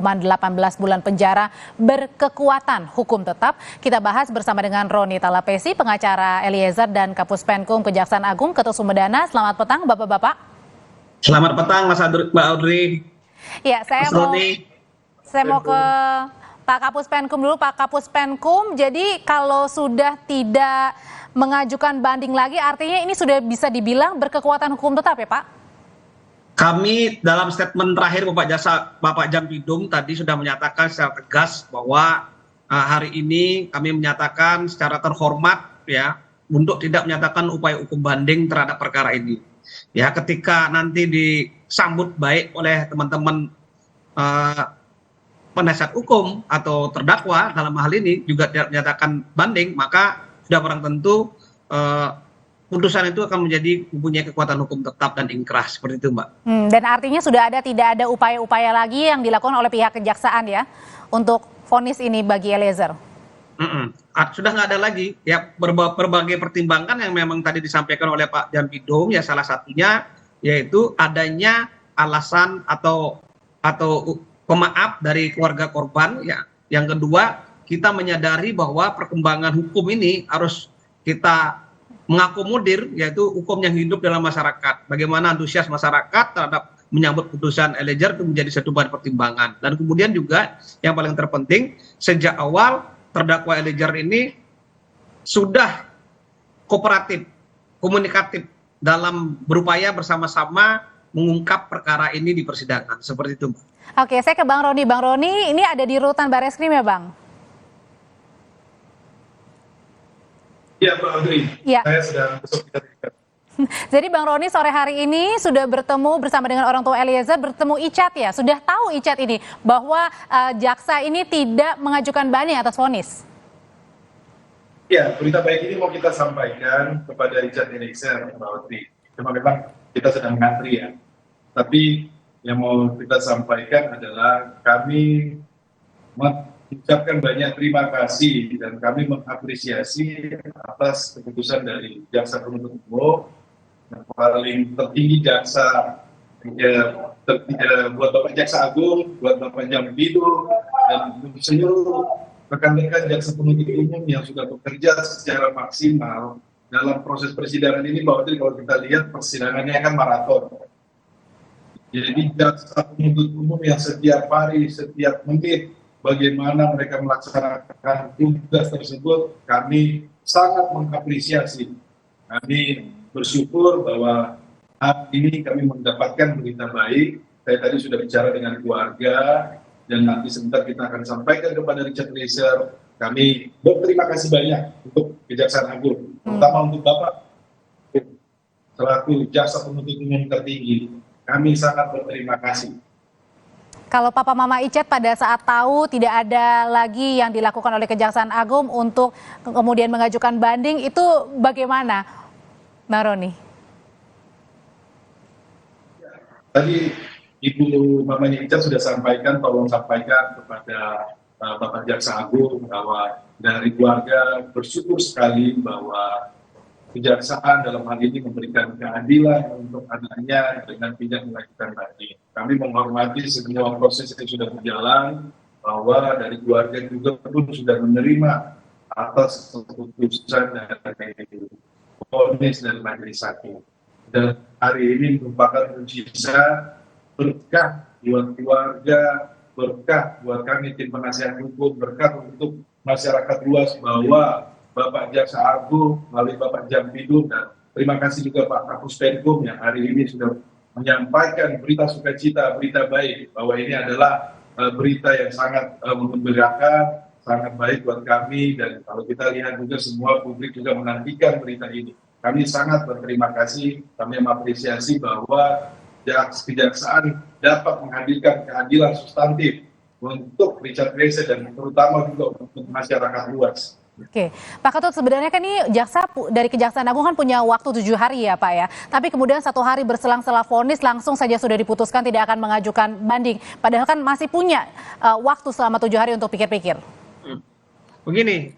hukuman 18 bulan penjara berkekuatan hukum tetap. Kita bahas bersama dengan Roni Talapesi, pengacara Eliezer, dan Kapus Penkum Kejaksaan Agung Ketut Sumedana. Selamat petang, Bapak-bapak. Selamat petang, Mbak Audrey. Ya, saya mau ke Pak Kapus Penkum dulu. Pak Kapus Penkum, jadi kalau sudah tidak mengajukan banding lagi, artinya ini sudah bisa dibilang berkekuatan hukum tetap ya, Pak? Kami dalam statement terakhir Bapak Jampidum tadi sudah menyatakan secara tegas bahwa hari ini kami menyatakan secara terhormat ya untuk tidak menyatakan upaya hukum banding terhadap perkara ini. Ya, ketika nanti disambut baik oleh teman-teman penasihat hukum atau terdakwa dalam hal ini juga tidak menyatakan banding, maka sudah barang tentu putusan itu akan mempunyai kekuatan hukum tetap dan ingkrah, seperti itu, Mbak. Dan artinya tidak ada upaya-upaya lagi yang dilakukan oleh pihak kejaksaan ya untuk vonis ini bagi Eliezer. Sudah nggak ada lagi ya, berbagai pertimbangan yang memang tadi disampaikan oleh Pak Jampidum ya, salah satunya yaitu adanya alasan atau pemaaf dari keluarga korban ya. Yang kedua, kita menyadari bahwa perkembangan hukum ini harus kita mengakomodir, yaitu hukum yang hidup dalam masyarakat. Bagaimana antusias masyarakat terhadap menyambut putusan Eliezer itu menjadi satu bahan pertimbangan. Dan kemudian juga yang paling terpenting, sejak awal terdakwa Eliezer ini sudah kooperatif, komunikatif dalam berupaya bersama-sama mengungkap perkara ini di persidangan. Seperti itu, Mbak. Oke, saya ke Bang Roni. Bang Roni, ini ada di rutan Bareskrim ya, Bang? Iya, Mbak Audrey. Ya. Saya sedang besok kita terikat. Jadi Bang Roni sore hari ini sudah bertemu bersama dengan orang tua Eliezer, bertemu Icat ya? Sudah tahu Icat ini bahwa jaksa ini tidak mengajukan banding atas vonis? Ya, berita baik ini mau kita sampaikan kepada Richard Eliezer, Mbak Audrey. Cuma memang kita sedang mengantri ya. Tapi yang mau kita sampaikan adalah kami mengucapkan banyak terima kasih dan kami mengapresiasi atas keputusan dari jaksa penuntut umum yang paling tertinggi jaksa buat Bapak Jaksa Agung, buat Bapak Jampidum, dan seluruh rekan-rekan jaksa penuntut umum yang sudah bekerja secara maksimal dalam proses persidangan ini. Bahwa kalau kita lihat persidangannya kan maraton. Jadi jaksa penuntut umum yang setiap hari, setiap menit bagaimana mereka melaksanakan tugas tersebut, kami sangat mengapresiasi. Kami bersyukur bahwa hari ini kami mendapatkan berita baik. Saya tadi sudah bicara dengan keluarga, dan nanti sebentar kita akan sampaikan kepada Richard Eliezer. Kami berterima kasih banyak untuk Kejaksaan Agung, terutama untuk Bapak selaku jaksa penuntut umum tertinggi. Kami sangat berterima kasih. Kalau Papa Mama Icat pada saat tahu tidak ada lagi yang dilakukan oleh Kejaksaan Agung untuk kemudian mengajukan banding, itu bagaimana, Mbak Roni? Tadi Ibu Mamanya Icat sudah sampaikan, tolong sampaikan kepada Bapak Jaksa Agung bahwa dari keluarga bersyukur sekali bahwa Kejaksaan dalam hal ini memberikan keadilan untuk anaknya dengan tidak mengajukan banding. Kami menghormati semua proses yang sudah berjalan, bahwa dari keluarga juga pun sudah menerima atas keputusan dari vonis dan majelis hakim. Dan hari ini merupakan mukjizat, berkah buat keluarga, berkah buat kami tim penasihat hukum, berkah untuk masyarakat luas bahwa Bapak Jaksa Agung melalui Bapak Jampidum, dan terima kasih juga Pak Kapus Penkum yang hari ini sudah menyampaikan berita sukacita, berita baik, bahwa ini adalah berita yang sangat menggembirakan, sangat baik buat kami. Dan kalau kita lihat juga semua publik juga menantikan berita ini. Kami sangat berterima kasih, kami mengapresiasi bahwa Kejaksaan dapat menghadirkan keadilan substantif untuk Richard Eliezer dan terutama juga untuk masyarakat luas. Oke, Pak Ketut, sebenarnya kan ini jaksa dari Kejaksaan Agung kan punya waktu 7 hari ya Pak ya. Tapi kemudian 1 hari berselang setelah vonis langsung saja sudah diputuskan tidak akan mengajukan banding. Padahal kan masih punya waktu selama 7 hari untuk pikir-pikir. Begini,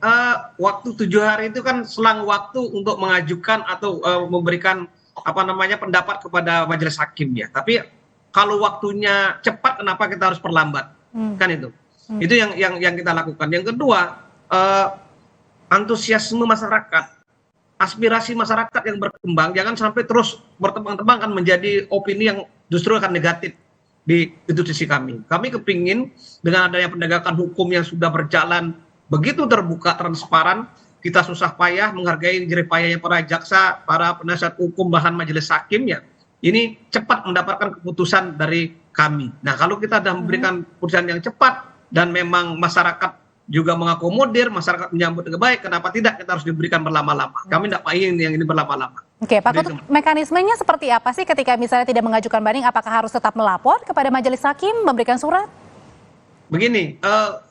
waktu 7 hari itu kan selang waktu untuk mengajukan atau memberikan pendapat kepada majelis hakim ya. Tapi kalau waktunya cepat, kenapa kita harus perlambat? kan itu. Itu yang kita lakukan. Yang kedua, antusiasme masyarakat, aspirasi masyarakat yang berkembang, jangan sampai terus bertembang-tembang kan menjadi opini yang justru akan negatif di institusi kami. Kami kepingin dengan adanya penegakan hukum yang sudah berjalan begitu terbuka, transparan, kita susah payah menghargai jerih payahnya para jaksa, para penasihat hukum, bahan majelis hakim ya, ini cepat mendapatkan keputusan dari kami. Nah, kalau kita sudah memberikan keputusan yang cepat dan memang masyarakat juga mengakomodir, masyarakat menyambut dengan baik, kenapa tidak kita harus diberikan berlama-lama? Kami tidak ingin yang ini berlama-lama. Oke, Pak Ketut, mekanismenya seperti apa sih ketika misalnya tidak mengajukan banding? Apakah harus tetap melapor kepada majelis hakim, memberikan surat? Begini,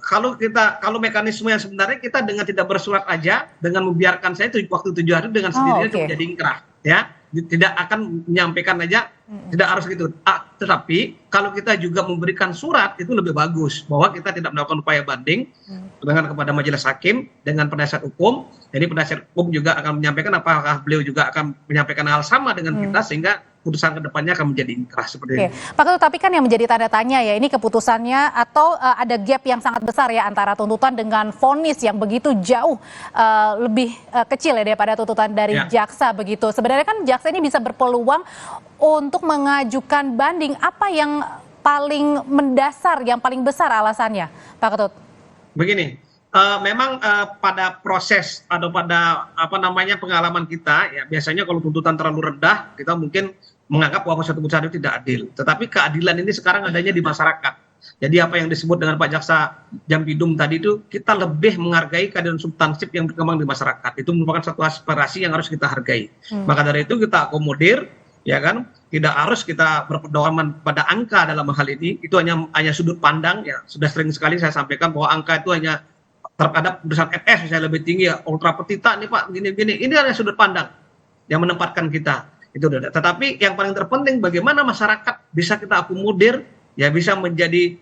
kalau mekanisme yang sebenarnya kita dengan tidak bersurat aja, dengan membiarkan saya waktu 7 hari dengan sendirinya itu menjadi ingkrah, ya, tidak akan menyampaikan aja, tidak harus gitu. Tetapi kalau kita juga memberikan surat itu lebih bagus, bahwa kita tidak melakukan upaya banding dengan kepada majelis hakim, dengan penasihat hukum. Jadi penasihat hukum juga akan menyampaikan apakah beliau juga akan menyampaikan hal sama dengan kita, sehingga putusan kedepannya akan menjadi ingkrah seperti itu. Pak Ketut, tapi kan yang menjadi tanda tanya ya, ini keputusannya atau ada gap yang sangat besar ya antara tuntutan dengan vonis yang begitu jauh lebih kecil ya daripada tuntutan dari jaksa begitu. Sebenarnya kan jaksa ini bisa berpeluang untuk mengajukan banding. Apa yang paling mendasar, yang paling besar alasannya, Pak Ketut? Begini. Memang pada proses atau pada pengalaman kita ya, biasanya kalau tuntutan terlalu rendah kita mungkin menganggap bahwa suatu putusan itu tidak adil. Tetapi keadilan ini sekarang adanya di masyarakat. Jadi apa yang disebut dengan Pak Jaksa Jampidum tadi itu, kita lebih menghargai keadilan substansif yang berkembang di masyarakat. Itu merupakan satu aspirasi yang harus kita hargai. Maka dari itu kita akomodir, ya kan, tidak harus kita berpedoman pada angka dalam hal ini. Itu hanya sudut pandang ya. Sudah sering sekali saya sampaikan bahwa angka itu hanya terhadap putusan FS misalnya lebih tinggi ya, ultra petita nih Pak, gini-gini. Ini adalah sudut pandang yang menempatkan kita. Itu. Tetapi yang paling terpenting bagaimana masyarakat bisa kita akomodir, ya bisa menjadi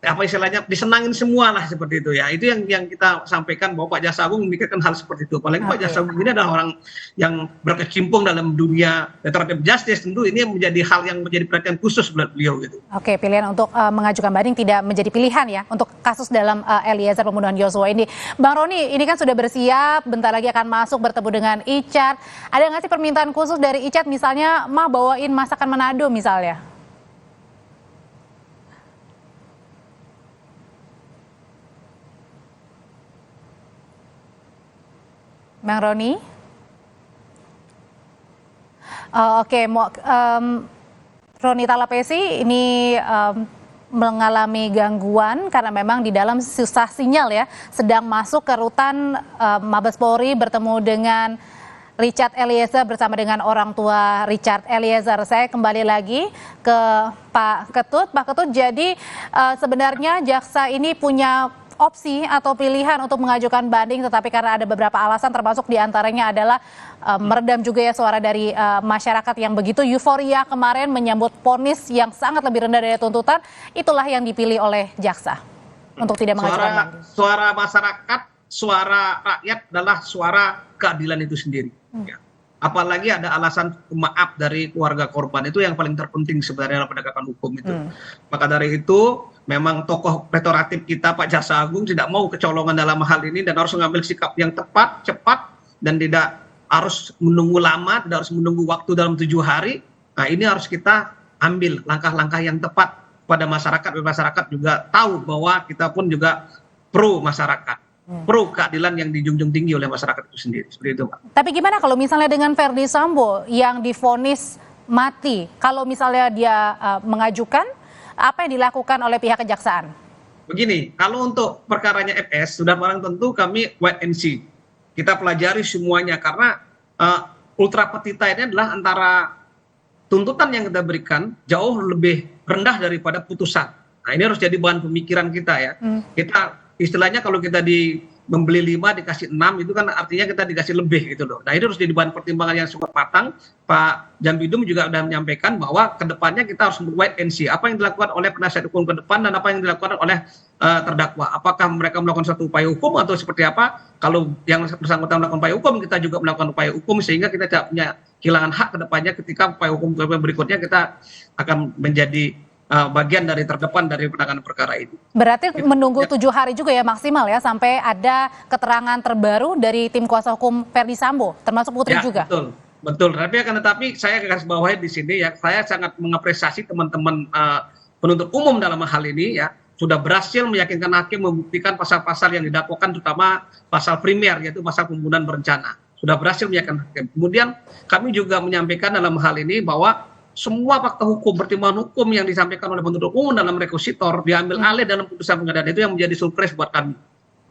apa istilahnya disenangin semua lah seperti itu ya. Itu yang kita sampaikan bahwa Pak Jaksa Agung memikirkan hal seperti itu. Apalagi Pak Jaksa Agung ini adalah orang yang berkecimpung dalam dunia restoratif justice, tentu ini menjadi hal yang menjadi perhatian khusus buat beliau gitu. Oke, pilihan untuk mengajukan banding tidak menjadi pilihan ya untuk kasus dalam Eliezer pembunuhan Yosua ini. Bang Roni, ini kan sudah bersiap, bentar lagi akan masuk bertemu dengan Icat. Ada nggak sih permintaan khusus dari Icat misalnya, mah bawain masakan Manado misalnya? Bang Roni? Oke, Roni Talapesi ini mengalami gangguan karena memang di dalam susah sinyal ya, sedang masuk ke rutan Mabes Polri bertemu dengan Richard Eliezer bersama dengan orang tua Richard Eliezer. Saya kembali lagi ke Pak Ketut. Pak Ketut, jadi sebenarnya jaksa ini punya opsi atau pilihan untuk mengajukan banding, tetapi karena ada beberapa alasan termasuk diantaranya adalah meredam juga ya suara dari masyarakat yang begitu euforia kemarin menyambut vonis yang sangat lebih rendah dari tuntutan, itulah yang dipilih oleh jaksa untuk tidak mengajukan banding. Suara masyarakat, suara rakyat adalah suara keadilan itu sendiri. Ya. Apalagi ada alasan maaf dari keluarga korban, itu yang paling terpenting sebenarnya dalam penegakan hukum itu. Maka dari itu memang tokoh restoratif kita Pak Jaksa Agung tidak mau kecolongan dalam hal ini dan harus mengambil sikap yang tepat, cepat, dan tidak harus menunggu lama, tidak harus menunggu waktu dalam 7 hari. Nah, ini harus kita ambil langkah-langkah yang tepat pada masyarakat, dan masyarakat juga tahu bahwa kita pun juga pro masyarakat, pro keadilan yang dijunjung tinggi oleh masyarakat itu sendiri. Seperti itu, Pak. Tapi gimana kalau misalnya dengan Verdi Sambo yang divonis mati, kalau misalnya dia mengajukan, apa yang dilakukan oleh pihak kejaksaan? Begini, kalau untuk perkaranya FS, sudah barang tentu kami wait and see. Kita pelajari semuanya karena ultra petita ini adalah antara tuntutan yang kita berikan jauh lebih rendah daripada putusan. Nah, ini harus jadi bahan pemikiran kita ya. Kita istilahnya kalau kita membeli 5 dikasih 6 itu kan artinya kita dikasih lebih gitu loh. Nah, itu harus jadi bahan pertimbangan yang sangat matang. Pak Jampidum juga sudah menyampaikan bahwa kedepannya kita harus wait and see apa yang dilakukan oleh penasihat hukum ke depan dan apa yang dilakukan oleh terdakwa. Apakah mereka melakukan satu upaya hukum atau seperti apa? Kalau yang bersangkutan melakukan upaya hukum, kita juga melakukan upaya hukum sehingga kita tidak punya kehilangan hak kedepannya ketika upaya hukum berikutnya kita akan menjadi bagian dari terdepan dari penanganan perkara ini. Berarti menunggu 7 hari juga ya maksimal ya sampai ada keterangan terbaru dari tim kuasa hukum Ferdy Sambo, termasuk Putri Ya, juga. betul. Tetapi saya garis bawahi di sini ya, saya sangat mengapresiasi teman-teman penuntut umum dalam hal ini ya, sudah berhasil meyakinkan hakim membuktikan pasal-pasal yang didakwakan, terutama pasal primer yaitu pasal pembunuhan berencana. Sudah berhasil meyakinkan hakim. Kemudian kami juga menyampaikan dalam hal ini bahwa semua fakta hukum, pertimbangan hukum yang disampaikan oleh penuntut umum dalam rekusitor diambil alih dalam putusan pengadilan, itu yang menjadi surprise buat kami.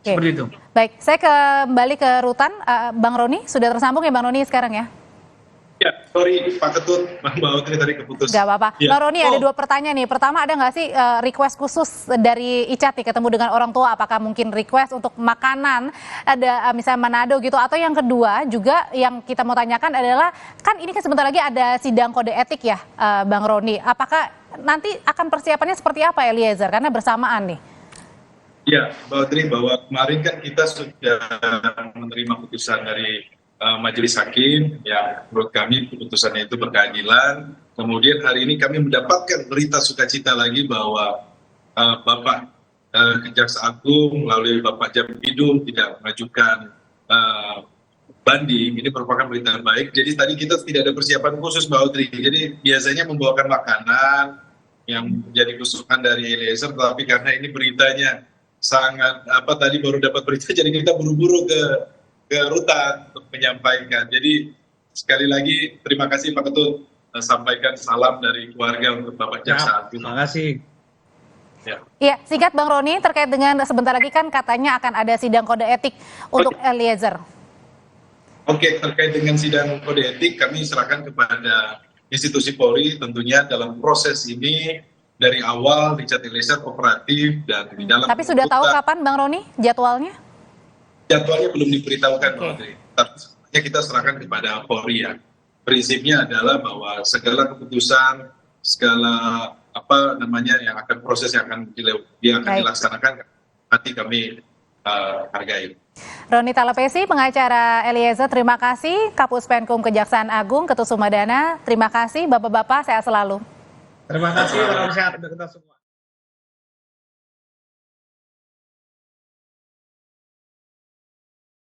Oke. Seperti itu. Baik, saya kembali ke Rutan. Bang Roni, sudah tersambung ya Bang Roni sekarang ya? Ya, sorry Pak Ketut, Mbak Utri tadi keputus. Gak apa-apa. Ya. Bang Roni, ada 2 pertanyaan nih. Pertama, ada nggak sih request khusus dari Icat nih ketemu dengan orang tua? Apakah mungkin request untuk makanan, ada misalnya Manado gitu? Atau yang kedua juga yang kita mau tanyakan adalah, kan ini kan sebentar lagi ada sidang kode etik ya Bang Roni. Apakah nanti akan persiapannya seperti apa Eliezer? Karena bersamaan nih. Ya, Mbak Utri, bahwa kemarin kan kita sudah menerima putusan dari Majelis Hakim yang menurut kami keputusannya itu berkeadilan. Kemudian hari ini kami mendapatkan berita sukacita lagi bahwa Bapak Kejaksaan Agung melalui Bapak Jampidum tidak mengajukan banding. Ini merupakan berita baik. Jadi tadi kita tidak ada persiapan khusus Mbak Utri. Jadi biasanya membawakan makanan yang menjadi kesukaan dari Eliezer, tapi karena ini beritanya sangat tadi baru dapat berita, jadi kita buru-buru ke Rutan untuk menyampaikan. Jadi sekali lagi terima kasih Pak Ketut, sampaikan salam dari keluarga untuk Bapak Jaksa Agung. Terima kasih. Iya, singkat Bang Roni terkait dengan sebentar lagi kan katanya akan ada sidang kode etik untuk Eliezer. Oke, terkait dengan sidang kode etik kami serahkan kepada institusi Polri, tentunya dalam proses ini dari awal Richard Eliezer kooperatif dan di dalam. Tapi sudah tahu kapan Bang Roni jadwalnya? Jadwalnya belum diberitahukan, Mbak Utri. Tapi sebenarnya kita serahkan kepada Polri ya. Prinsipnya adalah bahwa segala keputusan, segala yang akan proses yang akan dilaksanakan nanti kami hargai. Roni Talapesi, pengacara Eliezer, terima kasih. Kapus Penkum Kejaksaan Agung, Ketut Sumadana, terima kasih. Bapak-bapak, sehat selalu. Terima kasih, salam sehat untuk kita semua.